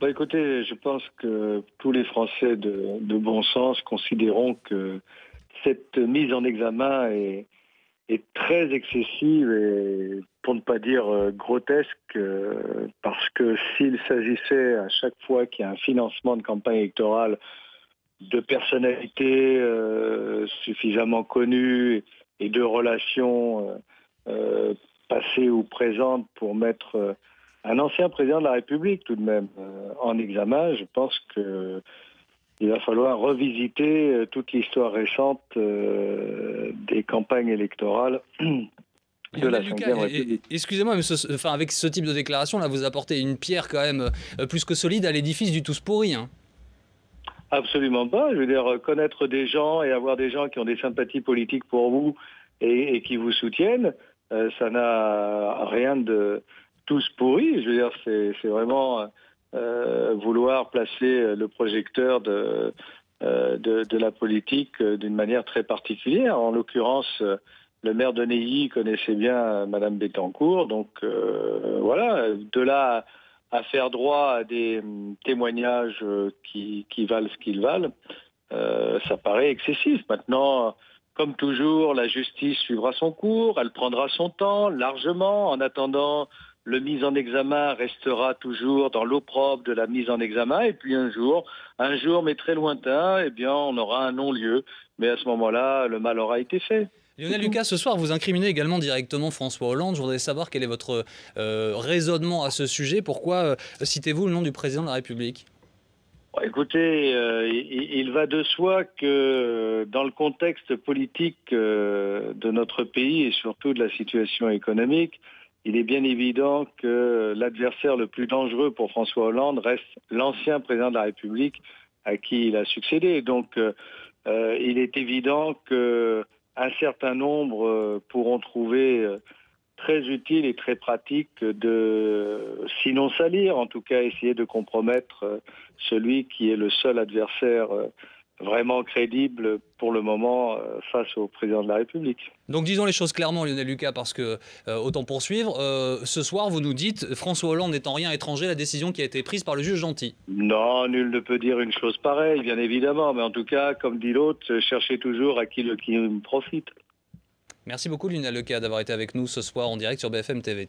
Bah, écoutez, je pense que tous les Français de bon sens considérons que cette mise en examen est très excessive et, pour ne pas dire grotesque, parce que s'il s'agissait à chaque fois qu'il y a un financement de campagne électorale de personnalités suffisamment connues et de relations passées ou présentes pour mettre un ancien président de la République tout de même en examen, je pense qu'il va falloir revisiter toute l'histoire récente des campagnes électorales de la Lionel Lucas, Ve République. excusez-moi, mais avec ce type de déclaration, là, vous apportez une pierre quand même plus que solide à l'édifice du tous pourri, hein. Absolument pas. Je veux dire, connaître des gens et avoir des gens qui ont des sympathies politiques pour vous et qui vous soutiennent, ça n'a rien de tous pourri. Je veux dire, c'est vraiment vouloir placer le projecteur de la politique d'une manière très particulière. En l'occurrence, le maire de Neuilly connaissait bien Madame Bettencourt, donc voilà. De là à faire droit à des témoignages qui valent ce qu'ils valent, ça paraît excessif. Maintenant, comme toujours, la justice suivra son cours, elle prendra son temps largement. En attendant, le mise en examen restera toujours dans l'opprobre de la mise en examen. Et puis un jour mais très lointain, eh bien, on aura un non-lieu. Mais à ce moment-là, le mal aura été fait. Lionel Lucas, ce soir, vous incriminez également directement François Hollande. Je voudrais savoir quel est votre raisonnement à ce sujet. Pourquoi citez-vous le nom du président de la République ? Écoutez, il va de soi que dans le contexte politique de notre pays et surtout de la situation économique, il est bien évident que l'adversaire le plus dangereux pour François Hollande reste l'ancien président de la République à qui il a succédé. Donc, il est évident qu'un certain nombre pourront trouver très utile et très pratique sinon salir, en tout cas essayer de compromettre celui qui est le seul adversaire vraiment crédible pour le moment face au président de la République. Donc disons les choses clairement, Lionel Lucas, parce que, autant poursuivre, ce soir vous nous dites François Hollande n'est en rien étranger à la décision qui a été prise par le juge Gentil. Non, nul ne peut dire une chose pareille, bien évidemment, mais en tout cas, comme dit l'autre, cherchez toujours à qui le crime profite. Merci beaucoup Lionel Lucas d'avoir été avec nous ce soir en direct sur BFM TV.